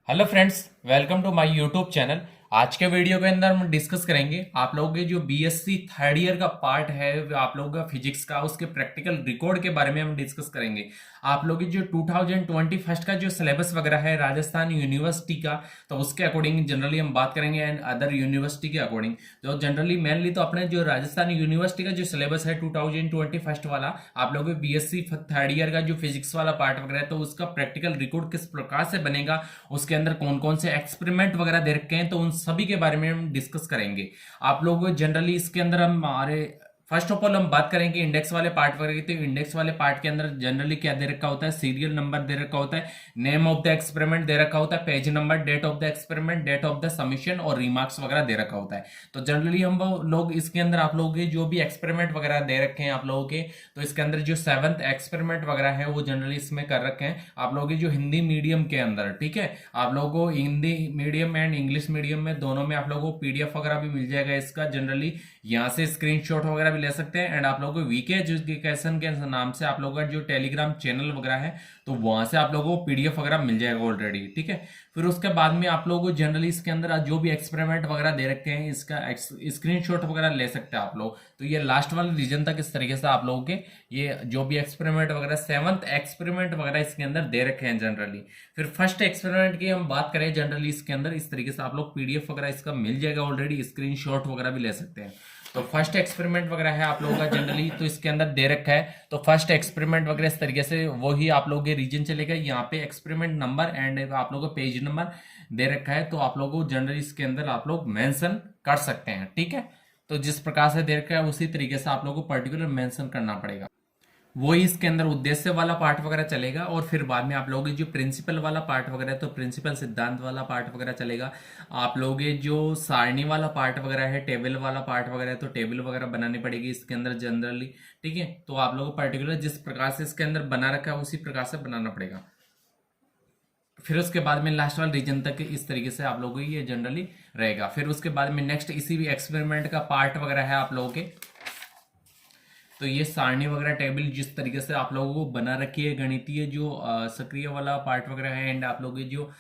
Hello friends, welcome to my YouTube channel. आज के video के अंदर हम डिस्कस करेंगे आप लोगों के जो बीएससी थर्ड ईयर का पार्ट है, आप लोगों का फिजिक्स का, उसके प्रैक्टिकल रिकॉर्ड के बारे में हम डिस्कस करेंगे। आप लोगों की जो 2021 का जो सिलेबस वगैरह है राजस्थान यूनिवर्सिटी का, तो उसके अकॉर्डिंग जनरली हम बात करेंगे एंड अदर यूनिवर्सिटी के अकॉर्डिंग। तो जनरली मेनली तो अपने जो राजस्थान यूनिवर्सिटी का जो सिलेबस है 2021 वाला, आप लोगों के बीएससी थर्ड ईयर का जो फिजिक्स वाला पार्ट वगैरह है, तो उसका प्रैक्टिकल रिकॉर्ड किस प्रकार से बनेगा, उसके अंदर कौन कौन से एक्सपेरिमेंट वगैरह दे रखे हैं, तो उन सभी के बारे में हम डिस्कस करेंगे। आप लोग जनरली इसके अंदर हम हमारे फर्स्ट ऑफ ऑल हम बात करेंगे इंडेक्स वाले पार्ट वगैरह की। तो इंडेक्स वाले पार्ट के अंदर जनरली क्या दे रखा होता है, सीरियल नंबर दे रखा होता है, नेम ऑफ द एक्सपेरिमेंट दे रखा होता है, page number, date of the experiment, date of the submission और रिमार्क्स वगैरह दे रखा होता है। तो जनरली हम वो लोग इसके अंदर आप लोगों के जो भी एक्सपेरिमेंट वगैरह दे रखे हैं आप लोगों के, तो इसके अंदर जो 7th एक्सपेरिमेंट वगैरह है वो जनरली इसमें कर रखे हैं आप लोगों की जो हिंदी मीडियम के अंदर। ठीक है, आप लोगों को Hindi medium and English medium में दोनों में आप लोगों को पीडीएफ वगैरह भी मिल जाएगा इसका। जनरली यहाँ से स्क्रीनशॉट वगैरह भी ले सकते हैं एंड आप लोगों को वीके एजुकेशन के नाम से आप लोगों का जो टेलीग्राम चैनल वगैरह है, तो वहां से आप लोगों को पीडीएफ वगैरह मिल जाएगा ऑलरेडी। ठीक है, फिर उसके बाद में आप लोगों को जनरली इसके अंदर जो भी एक्सपेरिमेंट वगैरह दे रखे हैं इसका स्क्रीनशॉट वगैरह ले सकते हैं आप लोग। तो ये लास्ट वाले रीजन तक इस तरीके से आप लोगों के ये जो भी एक्सपेरिमेंट वगैरह 7th एक्सपेरिमेंट वगैरह इसके अंदर दे रखे हैं जनरली। फिर फर्स्ट एक्सपेरिमेंट की हम बात करें, जनरली इसके अंदर इस तरीके से आप लोग पीडीएफ वगैरह इसका मिल जाएगा ऑलरेडी, स्क्रीनशॉट वगैरह भी ले सकते हैं। तो फर्स्ट एक्सपेरिमेंट वगैरह है आप लोगों का जनरली, तो इसके अंदर दे रखा है। तो फर्स्ट एक्सपेरिमेंट वगैरह इस तरीके से वही आप लोगों के रीजन चलेगा। यहाँ पे एक्सपेरिमेंट नंबर एंड आप लोगों को पेज नंबर दे रखा है, तो आप लोगों को जनरली इसके अंदर आप लोग मेंशन कर सकते हैं। ठीक है, तो जिस प्रकार से दे रखा है उसी तरीके से आप लोगों को पर्टिकुलर मेंशन करना पड़ेगा। वही इसके अंदर उद्देश्य वाला पार्ट वगैरह चलेगा और फिर बाद में आप लोगों की जो प्रिंसिपल वाला पार्ट वगैरह है, तो प्रिंसिपल सिद्धांत वाला पार्ट वगैरह चलेगा। आप लोगों के जो सारणी वाला पार्ट वगैरह है, टेबल वाला पार्ट वगैरह है, तो टेबल वगैरह बनानी पड़ेगी इसके अंदर जनरली। ठीक है, तो आप लोगों को पर्टिकुलर जिस प्रकार से इसके अंदर बना रखा है उसी प्रकार से बनाना पड़ेगा। फिर उसके बाद में लास्ट वाला रीजन तक इस तरीके से आप लोगों को ये जनरली रहेगा। फिर उसके बाद में नेक्स्ट इसी भी एक्सपेरिमेंट का पार्ट वगैरह है आप लोगों के, तो ये सारणी वगैरह टेबल जिस तरीके से आप लोगों को बना रखी है, गणितीय जो सक्रिय वाला पार्ट वगैरह है एंड आप लोगों की जो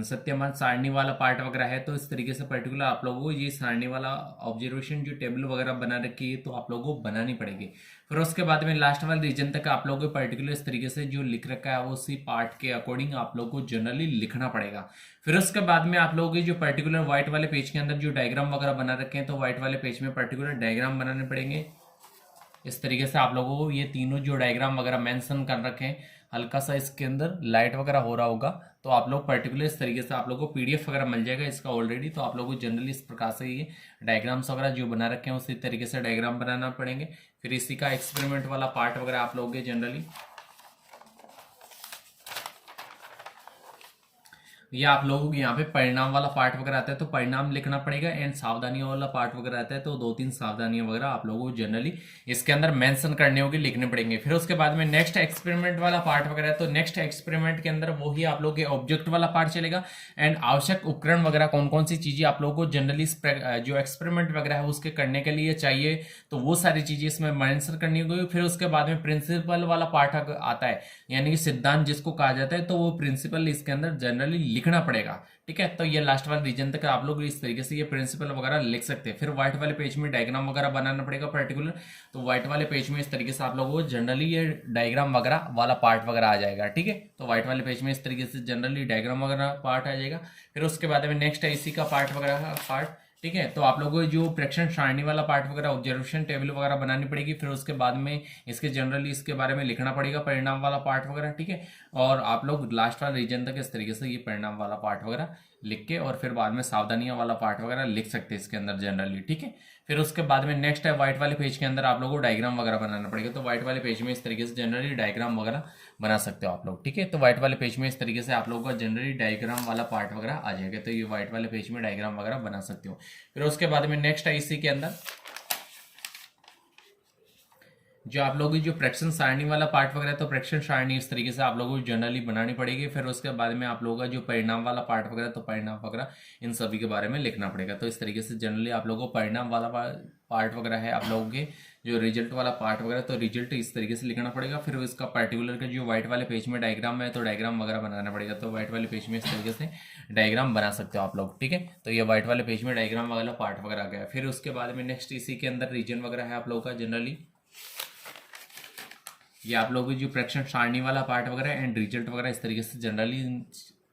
सत्यमान सारणी वाला पार्ट वगैरह है, तो इस तरीके से पर्टिकुलर आप लोगों को ये सारणी वाला ऑब्जर्वेशन जो टेबल वगैरह बना रखी है, तो आप लोगों को बनानी पड़ेगी। फिर उसके बाद में लास्ट वाले रीजन तक आप लोगों को पर्टिकुलर इस तरीके से जो लिख रखा है वो उसी पार्ट के अकॉर्डिंग आप लोगों को जनरली लिखना पड़ेगा। फिर उसके बाद में आप लोगों की जो पर्टिकुलर व्हाइट वाले पेज के अंदर जो डायग्राम वगैरह बना रखे हैं, तो व्हाइट वाले पेज में पर्टिकुलर डायग्राम बनाने पड़ेंगे। इस तरीके से आप लोगों को ये तीनों जो डायग्राम वगैरह मेंशन कर रखे हैं, हल्का सा इसके अंदर लाइट वगैरह हो रहा होगा, तो आप लोग पर्टिकुलर इस तरीके से आप लोगों को पीडीएफ वगैरह मिल जाएगा इसका ऑलरेडी। तो आप लोगों को जनरली इस प्रकार से ये डायग्राम्स वगैरह जो बना रखे हैं उसी तरीके से डायग्राम बनाना पड़ेंगे। फिर इसी का एक्सपेरिमेंट वाला पार्ट वगैरह आप लोगों के जनरली ये आप लोगों को यहाँ पे परिणाम वाला पार्ट वगैरह आता है, तो परिणाम लिखना पड़ेगा एंड सावधानियों वाला पार्ट वगैरह आता है, तो 2-3 सावधानियां वगैरह आप लोगों को जनरली इसके अंदर मेंशन करने होगी, लिखने पड़ेंगे। फिर उसके बाद में नेक्स्ट एक्सपेरिमेंट वाला पार्ट वगैरह है, तो नेक्स्ट एक्सपेरिमेंट के अंदर वही आप लोगों के ऑब्जेक्ट वाला पार्ट चलेगा एंड आवश्यक उपकरण वगैरह कौन कौन सी चीजें आप लोगों को जनरली जो एक्सपेरिमेंट वगैरह है उसके करने के लिए चाहिए, तो वो सारी चीजें इसमें मेंशन करनी होगी। फिर उसके बाद में प्रिंसिपल वाला पार्ट आता है, यानी कि सिद्धांत जिसको कहा जाता है, तो वो प्रिंसिपल इसके अंदर जनरली लिखना पड़ेगा। ठीक है, तो ये लास्ट वाले रीजन तक आप लोग इस तरीके से ये प्रिंसिपल वगैरह लिख सकते हैं। फिर व्हाइट वाले पेज में डायग्राम वगैरह बनाना पड़ेगा पर्टिकुलर, तो व्हाइट वाले पेज में इस तरीके से आप लोगों को जनरली ये डायग्राम वगैरह वाला पार्ट वगैरह आ जाएगा। ठीक है, तो व्हाइट वाले पेज में इस तरीके से जनरली डायग्राम वगैरह पार्ट आ जाएगा। फिर उसके बाद में नेक्स्ट है इसी का पार्ट वगैरह पार्ट। ठीक है, तो आप लोगों को जो प्रेक्षण सारणी वाला पार्ट वगैरह ऑब्जर्वेशन टेबल वगैरह बनानी पड़ेगी। फिर उसके बाद में इसके जनरली इसके बारे में लिखना पड़ेगा परिणाम वाला पार्ट वगैरह। ठीक है, और आप लोग लास्ट वाला रीजन तक इस तरीके से ये परिणाम वाला पार्ट वगैरह लिख के और फिर बाद में सावधानियां वाला पार्ट वगैरह लिख सकते हैं इसके अंदर जनरली। ठीक है, फिर उसके बाद में नेक्स्ट है व्हाइट वाले पेज के अंदर आप लोगों को डायग्राम वगैरह बनाना पड़ेगा, तो व्हाइट वाले पेज में इस तरीके से जनरली डायग्राम वगैरह बना सकते हो आप लोग। ठीक है, तो व्हाइट वाले पेज में इस तरीके से आप लोगों का जनरली डायग्राम वाला पार्ट वगैरह आ जाएगा, तो ये व्हाइट वाले पेज में डायग्राम वगैरह बना सकते हो। फिर उसके बाद में नेक्स्ट है इसी के अंदर जो आप लोगों की जो प्रेक्षण सारणी वाला पार्ट वगैरह, तो प्रेक्षण सारणी इस तरीके से आप लोगों को जनरली बनानी पड़ेगी। फिर उसके बाद में आप लोगों का जो परिणाम वाला पार्ट वगैरह, तो परिणाम वगैरह इन सभी के बारे में लिखना पड़ेगा। तो इस तरीके से जनरली आप लोगों को परिणाम वाला पार्ट वगैरह है आप लोगों के जो रिजल्ट वाला पार्ट वगैरह, तो रिजल्ट इस तरीके से लिखना पड़ेगा। फिर इसका पर्टिकुलर का जो व्हाइट वाले पेज में डायग्राम है तो डायग्राम वगैरह बनाना पड़ेगा। तो व्हाइट वाले पेज में इस तरीके से डायग्राम बना सकते हो आप लोग, ठीक है। तो ये व्हाइट वाले पेज में डायग्राम वाला पार्ट वगैरह आ गया। फिर उसके बाद में नेक्स्ट इसी के अंदर रीजन वगैरह है आप लोगों का जनरली, ये आप लोगों की जो प्रेक्षण सारणी वाला पार्ट वगैरह एंड रिजल्ट वगैरह इस तरीके से जनरली इन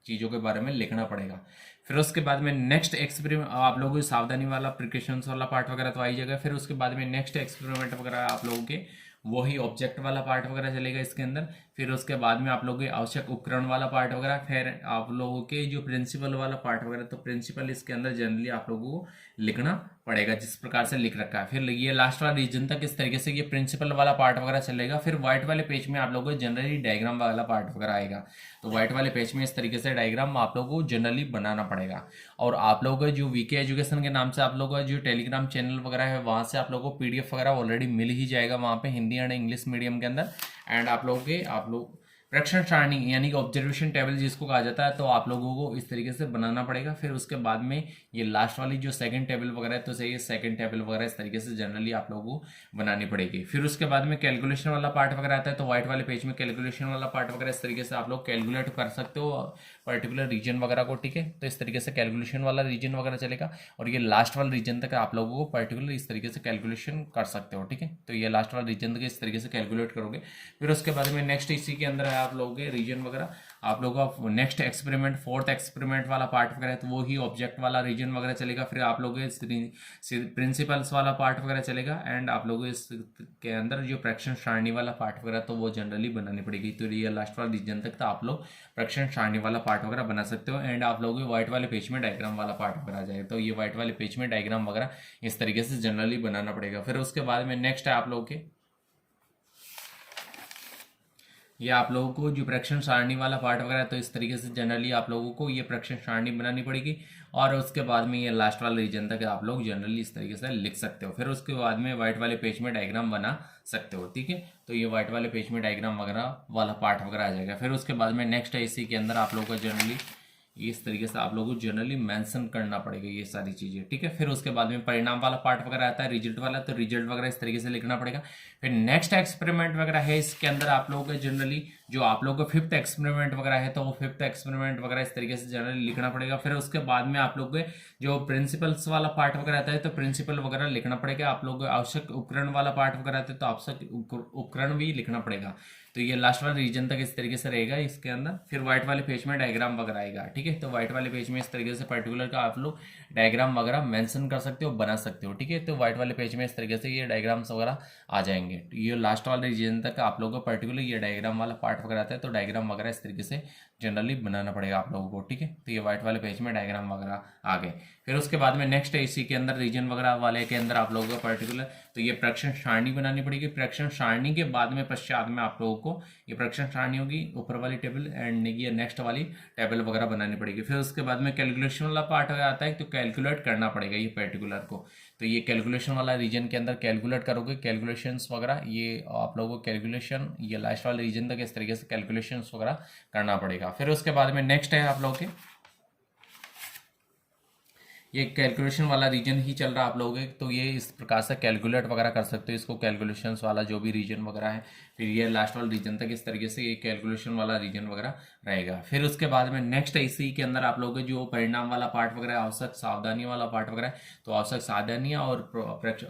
चीज़ों के बारे में लिखना पड़ेगा। फिर उसके बाद में नेक्स्ट एक्सपेरिमेंट आप लोगों को सावधानी वाला प्रिकॉशंस वाला पार्ट वगैरह तो आ ही जाएगा। फिर उसके बाद में नेक्स्ट एक्सपेरिमेंट वगैरह आप लोगों के वही ऑब्जेक्ट वाला पार्ट वगैरह चलेगा इसके अंदर। फिर उसके बाद में आप लोगों के आवश्यक उपकरण वाला पार्ट वगैरह, फिर आप लोगों के जो प्रिंसिपल वाला पार्ट वगैरह, तो प्रिंसिपल इसके अंदर जनरली आप लोगों को लिखना पड़ेगा जिस प्रकार से लिख रखा है। फिर ये लास्ट वाला रीजन तक इस तरीके से ये प्रिंसिपल वाला पार्ट वगैरह चलेगा। फिर व्हाइट वाले पेज में आप लोगों को जनरली डायग्राम वाला पार्ट वगैरह आएगा। तो व्हाइट वाले पेज में इस तरीके से डायग्राम आप लोगों को जनरली बनाना पड़ेगा। और आप लोगों का जो वीके एजुकेशन के नाम से आप लोगों का जो टेलीग्राम चैनल वगैरह है वहाँ से आप लोगों को पीडीएफ वगैरह ऑलरेडी मिल ही जाएगा वहाँ पे हिंदी एंड इंग्लिश मीडियम के अंदर। एंड आप लोग प्रेक्षण सारणी यानी कि ऑब्जर्वेशन टेबल जिसको कहा जाता है, तो आप लोगों को इस तरीके से बनाना पड़ेगा। फिर उसके बाद में ये लास्ट वाली जो सेकंड टेबल वगैरह है, तो सही सेकंड टेबल वगैरह इस तरीके से जनरली आप लोगों को बनानी पड़ेगी। फिर उसके बाद में कैलकुलेशन वाला पार्ट वगैरह आता है। तो व्हाइट वाले पेज में कैलकुलेशन वाला पार्ट वगैरह इस तरीके से आप लोग कैलकुलेट कर सकते हो पर्टिकुलर रीजन वगैरह को, ठीक है। तो इस तरीके से कैलकुलेशन वाला रीजन वगैरह चलेगा और ये लास्ट वाला रीजन तक आप लोगों को पर्टिकुलर इस तरीके से कैलकुलेशन कर सकते हो, ठीक है। तो ये लास्ट वाला रीजन तक इस तरीके से कैलकुलेट करोगे। फिर उसके बाद में नेक्स्ट इसी के अंदर है आप लोगों के रीजन वगैरह, आप लोगों का नेक्स्ट एक्सपेरिमेंट फोर्थ एक्सपेरिमेंट वाला पार्ट वगैरह, तो वो ही ऑब्जेक्ट वाला रीजन वगैरह चलेगा। फिर आप लोगों के प्रिंसिपल्स वाला पार्ट वगैरह चलेगा। एंड आप लोगों इसके अंदर जो प्रेक्षण सारणी वाला पार्ट वगैरह तो वो जनरली बनानी पड़ेगी। तो ये लास्ट वाला रीजन तक तो आप लोग प्रेक्षण सारणी वाला पार्ट वगैरह बना सकते हो। एंड आप लोगों के व्हाइट वाले पेज में डायग्राम वाला पार्ट वगैरह आ जाएगा। तो ये व्हाइट वाले पेज में डायग्राम वगैरह इस तरीके से जनरली बनाना पड़ेगा। फिर उसके बाद में नेक्स्ट है आप लोगों के ये आप लोगों को जो प्रेक्षण सारणी वाला पार्ट वगैरह, तो इस तरीके से जनरली आप लोगों को ये प्रेक्षण सारणी बनानी पड़ेगी। और उसके बाद में ये लास्ट वाला रीजन तक आप लोग जनरली इस तरीके से लिख सकते हो। फिर उसके बाद में व्हाइट वाले पेज में डायग्राम बना सकते हो, ठीक है। तो ये व्हाइट वाले पेज में डायग्राम वगैरह वाला पार्ट वगैरह आ जाएगा। फिर उसके बाद में नेक्स्ट है इसी के अंदर आप लोगों का जनरली इस तरीके से आप लोगों को जनरली मेंशन करना पड़ेगा ये सारी चीज़ें, ठीक है। फिर उसके बाद में परिणाम वाला पार्ट वगैरह आता है, रिजल्ट वाला, तो रिजल्ट वगैरह इस तरीके से लिखना पड़ेगा। फिर नेक्स्ट एक्सपेरिमेंट वगैरह है इसके अंदर आप लोगों को जनरली जो आप लोगों को फिफ्थ एक्सपेरिमेंट वगैरह है, तो वो फिफ्थ एक्सपेरिमेंट वगैरह इस तरीके से जनरली लिखना पड़ेगा। फिर उसके बाद में आप लोग के जो प्रिंसिपल्स वाला पार्ट वगैरह आता है, तो प्रिंसिपल वगैरह लिखना पड़ेगा। आप लोग आवश्यक उपकरण वाला पार्ट वगैरह आता है, तो आवश्यक उपकरण भी लिखना पड़ेगा। तो ये लास्ट वाला रीजन तक इस तरीके से रहेगा इसके अंदर। फिर व्हाइट वाले पेज में डायग्राम वगैरह आएगा, ठीक है। तो व्हाइट वाले पेज में इस तरीके से पर्टिकुलर का आप लोग डायग्राम वगैरह मेंशन कर सकते हो, बना सकते हो, ठीक है। तो व्हाइट वाले पेज में इस तरीके से ये डायग्राम्स वगैरह आ जाएंगे। तो ये लास्ट वाले रीजन तक आप लोगों को पर्टिकुलर ये डायग्राम वाला पार्ट वगैरह आता है, तो डायग्राम वगैरह इस तरीके से जनरली बनाना पड़ेगा आप लोगों को, ठीक है। तो ये व्हाइट वाले पेज में डायग्राम वगैरह आ गए। फिर उसके बाद में नेक्स्ट है इसी के अंदर रीजन वगैरह वाले के अंदर आप लोगों को पर्टिकुलर तो ये प्रेक्षण सारणी बनानी पड़ेगी। प्रेक्षण सारणी के बाद में पश्चात में आप लोगों को ये प्रेक्षण सारणी होगी, ऊपर वाली टेबल एंड ये नेक्स्ट वाली टेबल वगैरह बनानी पड़ेगी। फिर उसके बाद में कैलकुलेशन वाला पार्ट आता है, तो कैलकुलेट करना पड़ेगा ये पर्टिकुलर को। तो ये कैलकुलेशन वाला रीजन के अंदर कैलकुलेट करोगे, कैलकुलेशंस वगैरह ये आप लोगों को कैलकुलेशन ये लास्ट वाले रीजन तक इस तरीके से कैलकुलेशंस वगैरह करना पड़ेगा। फिर उसके बाद में नेक्स्ट है आप लोगों के ये कैलकुलेशन वाला रीजन ही चल रहा है आप लोगों के, तो ये इस प्रकार से कैलकुलेट वगैरह कर सकते हो इसको, कैलकुलेशंस वाला जो भी रीजन वगैरह है। फिर ये लास्ट वाला रीजन तक इस तरीके से ये कैलकुलेशन वाला रीजन वगैरह रहेगा। फिर उसके बाद में नेक्स्ट इसी के अंदर आप लोगों के जो परिणाम वाला पार्ट वगैरह, आवश्यक सावधानी वाला पार्ट वगैरह, तो आवश्यक सावधानियाँ और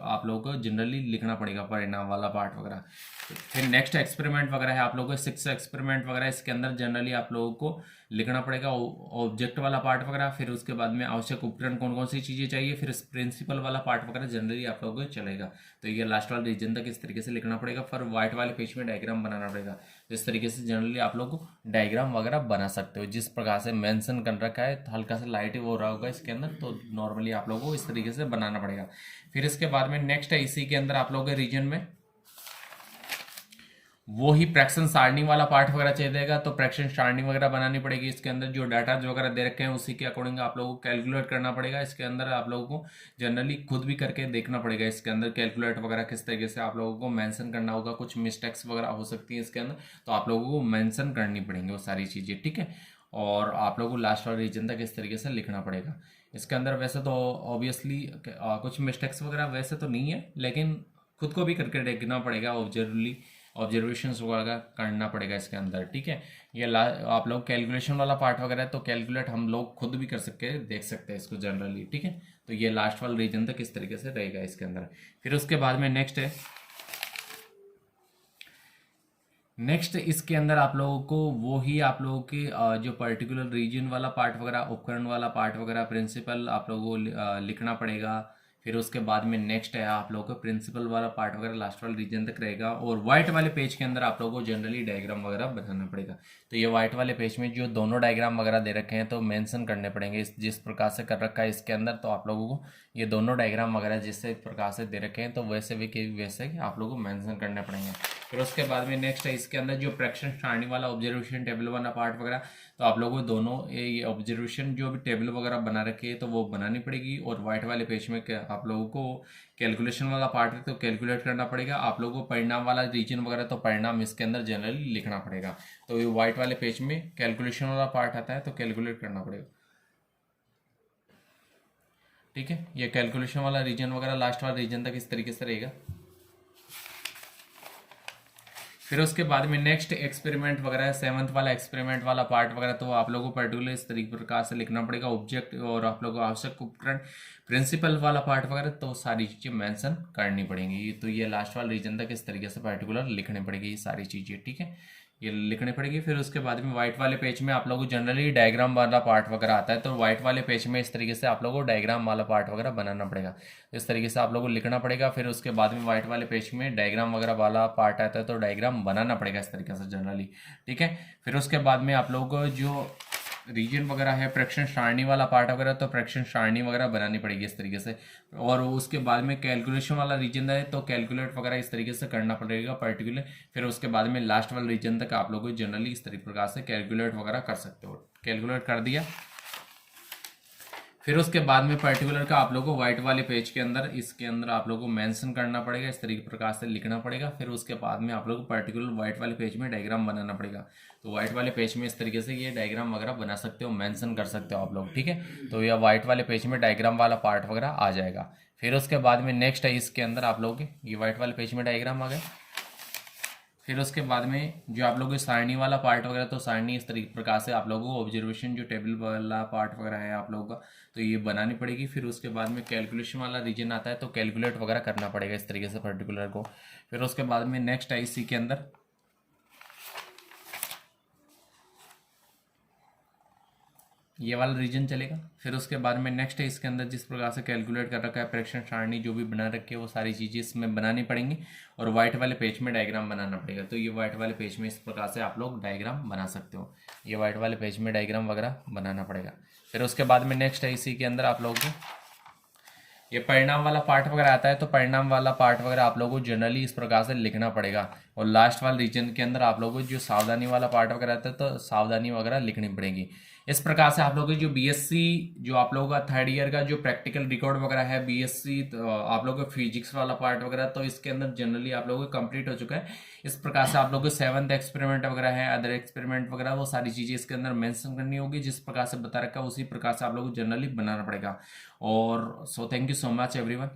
आप लोगों को जनरली लिखना पड़ेगा परिणाम वाला पार्ट वगैरह। फिर नेक्स्ट एक्सपेरिमेंट वगैरह है आप लोगों को सिक्स एक्सपेरिमेंट वगैरह, इसके अंदर जनरली आप लोगों को लिखना पड़ेगा ऑब्जेक्ट वाला पार्ट वगैरह। फिर उसके बाद में आवश्यक उपकरण कौन कौन सी चीज़ें चाहिए, फिर प्रिंसिपल वाला पार्ट वगैरह जनरली आप लोगों को चलेगा। तो ये लास्ट वाला रीजन तक इस तरीके से लिखना पड़ेगा। फिर व्हाइट वाले पेज में डायग्राम बनाना पड़ेगा। तो इस तरीके से जनरली आप लोग डायग्राम वगैरह बना सकते हो जिस प्रकार से मेंशन कर रखा है। तो हल्का सा लाइट हो रहा होगा इसके अंदर, तो नॉर्मली आप लोगों को इस तरीके से बनाना पड़ेगा। फिर इसके बाद में नेक्स्ट है इसी के अंदर आप लोगों के रीजन में वो ही प्रेक्षण सारणी वाला पार्ट वगैरह चाहिए देगा, तो प्रेक्षण सारणी वगैरह बनानी पड़ेगी। इसके अंदर जो डाटा जो वगैरह दे रखे हैं उसी के अकॉर्डिंग आप लोगों को कैलकुलेट करना पड़ेगा। इसके अंदर आप लोगों को जनरली खुद भी करके देखना पड़ेगा इसके अंदर कैलकुलेट वगैरह किस तरीके से आप लोगों को मेंशन करना होगा। कुछ मिस्टेक्स वगैरह हो सकती है इसके अंदर, तो आप लोगों को मेंशन करनी पड़ेंगी वो सारी चीज़ें, ठीक है। और आप लोगों को लास्ट वाले रीजन तक इस तरीके से लिखना पड़ेगा। इसके अंदर वैसे तो ऑब्वियसली कुछ मिस्टेक्स वगैरह वैसे तो नहीं है, लेकिन खुद को भी करके देखना पड़ेगा, ऑब्जर्वेशंस वगैरह करना पड़ेगा इसके अंदर, ठीक है। आप लोग कैलकुलेशन वाला पार्ट वगैरह है तो कैलकुलेट हम लोग खुद भी कर सकते हैं, देख सकते हैं इसको जनरली, ठीक है। तो ये लास्ट वाला रीजन तक इस तरीके से रहेगा इसके अंदर। फिर उसके बाद में नेक्स्ट इसके अंदर आप लोगों को वो ही आप लोगों के जो पर्टिकुलर रीजन वाला पार्ट वगैरह, उपकरण वाला पार्ट वगैरह, प्रिंसिपल आप लोगों को लिखना पड़ेगा। फिर उसके बाद में नेक्स्ट है आप लोगों को प्रिंसिपल वाला पार्ट वगैरह लास्ट वाले रीजन तक रहेगा। और व्हाइट वाले पेज के अंदर आप लोगों को जनरली डायग्राम वगैरह बनाना पड़ेगा। तो ये व्हाइट वाले पेज में जो दोनों डायग्राम वगैरह दे रखे हैं तो मेंशन करने पड़ेंगे, जिस प्रकार से कर रखा है इसके अंदर। तो आप लोगों को ये दोनों डायग्राम वगैरह जिस प्रकार से दे रखे हैं तो वैसे आप लोगों को मेंशन करने पड़ेंगे। फिर उसके बाद में नेक्स्ट है इसके अंदर जो प्रेक्षण सारणी वाला ऑब्जर्वेशन टेबल वाला पार्ट वगैरह, तो आप लोगों को दोनों ये ऑब्जर्वेशन जो भी टेबल वगैरह बना रखी है तो वो बनानी पड़ेगी। और व्हाइट वाले पेज में आप लोगों को कैलकुलेशन वाला पार्ट है तो कैलकुलेट करना पड़ेगा। आप लोगों को परिणाम वाला रीजन वगैरह तो परिणाम इसके अंदर जनरली लिखना पड़ेगा। तो ये व्हाइट वाले पेज में कैलकुलेशन वाला पार्ट आता है तो कैलकुलेट करना पड़ेगा, ठीक है। ये कैलकुलेशन वाला रीजन वगैरह लास्ट वाला रीजन तक इस तरीके से रहेगा। फिर उसके बाद में नेक्स्ट एक्सपेरिमेंट वगैरह है, 7th वाला एक्सपेरिमेंट वाला पार्ट वगैरह, तो आप लोगों को पर्टिकुलर इस तरीके प्रकार से लिखना पड़ेगा ऑब्जेक्ट और आप लोगों को आवश्यक उपकरण, प्रिंसिपल वाला पार्ट वगैरह, तो सारी चीज़ें मेंशन करनी पड़ेंगी। तो ये लास्ट वाला रीजन तक इस तरीके से पर्टिकुलर लिखनी पड़ेगी ये सारी चीज़ें, ठीक है, ये लिखनी पड़ेगी। फिर उसके बाद में व्हाइट वाले पेज में आप लोगों को जनरली डायग्राम वाला पार्ट वगैरह आता है तो व्हाइट वाले पेज में इस तरीके से आप लोगों को डायग्राम वाला पार्ट वगैरह बनाना पड़ेगा, इस तरीके से आप लोगों को लिखना पड़ेगा। फिर उसके बाद में व्हाइट वाले पेज में डायग्राम वगैरह वाला पार्ट आता है तो डायग्राम बनाना पड़ेगा इस तरीके से जनरली, ठीक है। फिर उसके बाद में आप लोगों को जो रीजन वगैरह है प्रेक्षण सारणी वाला पार्ट वगैरह, तो प्रेक्षण सारणी वगैरह बनानी पड़ेगी इस तरीके से। और उसके बाद में कैलकुलेशन वाला रीजन है तो कैलकुलेट वगैरह इस तरीके से करना पड़ेगा पर्टिकुलर। फिर उसके बाद में लास्ट वाला रीजन तक आप लोगों को जनरली इस तरीके प्रकार से कैलकुलेट वगैरह कर सकते हो। कैलकुलेट कर दिया, फिर उसके बाद में पर्टिकुलर का आप लोगों को व्हाइट वाले पेज के अंदर इसके अंदर आप लोगों को मेंशन करना पड़ेगा, इस तरीके प्रकार से लिखना पड़ेगा। फिर उसके बाद में आप लोगों को पर्टिकुलर व्हाइट वाले पेज में डायग्राम बनाना पड़ेगा। तो व्हाइट वाले पेज में इस तरीके से ये डायग्राम वगैरह बना सकते हो, मेंशन कर सकते हो आप लोग, ठीक है। तो यह व्हाइट वाले पेज में डायग्राम वाला पार्ट वगैरह आ जाएगा। फिर उसके बाद में नेक्स्ट है इसके अंदर आप लोगों के ये व्हाइट वाले पेज में डायग्राम आ गए। फिर उसके बाद में जो आप लोगों को सारणी वाला पार्ट वगैरह, तो सारणी इस तरीके प्रकार से आप लोगों को ऑब्जर्वेशन जो टेबल वाला पार्ट वगैरह है आप लोगों का तो ये बनानी पड़ेगी। फिर उसके बाद में कैलकुलेशन वाला रीजन आता है तो कैलकुलेट वगैरह करना पड़ेगा इस तरीके से पर्टिकुलर को। फिर उसके बाद में नेक्स्ट है इसी के अंदर ये वाला रीजन चलेगा। फिर उसके बाद में नेक्स्ट है इसके अंदर जिस प्रकार से कैलकुलेट कर रखा है प्रेक्षण सारणी जो भी बना रखी है वो सारी चीज़ें इसमें बनानी पड़ेंगी। और व्हाइट वाले पेज में डायग्राम बनाना पड़ेगा। तो ये व्हाइट वाले पेज में इस प्रकार से आप लोग डायग्राम बना सकते हो, ये व्हाइट वाले पेज में डायग्राम वगैरह बनाना पड़ेगा। फिर उसके बाद में नेक्स्ट है इसी के अंदर आप लोगों को ये परिणाम वाला पार्ट वगैरह आता है तो परिणाम वाला पार्ट वगैरह आप लोगों को जनरली इस प्रकार से लिखना पड़ेगा। और लास्ट वाले रीजन के अंदर आप लोगों को जो सावधानी वाला पार्ट वगैरह आता है तो सावधानी वगैरह लिखनी पड़ेगी। इस प्रकार से आप लोगों की जो बीएससी जो आप लोगों का 3rd ईयर का जो प्रैक्टिकल रिकॉर्ड वगैरह है बीएससी आप लोगों का फिजिक्स वाला पार्ट वगैरह तो इसके अंदर जनरली आप लोगों का कंप्लीट हो चुका है। इस प्रकार से आप लोगों को 7th एक्सपेरिमेंट वगैरह है, अदर एक्सपेरिमेंट वगैरह वो सारी चीज़ें इसके अंदर मेंशन करनी होगी, जिस प्रकार से बता रखा है उसी प्रकार से आप लोगों को जनरली बनाना पड़ेगा। और so thank you so much everyone.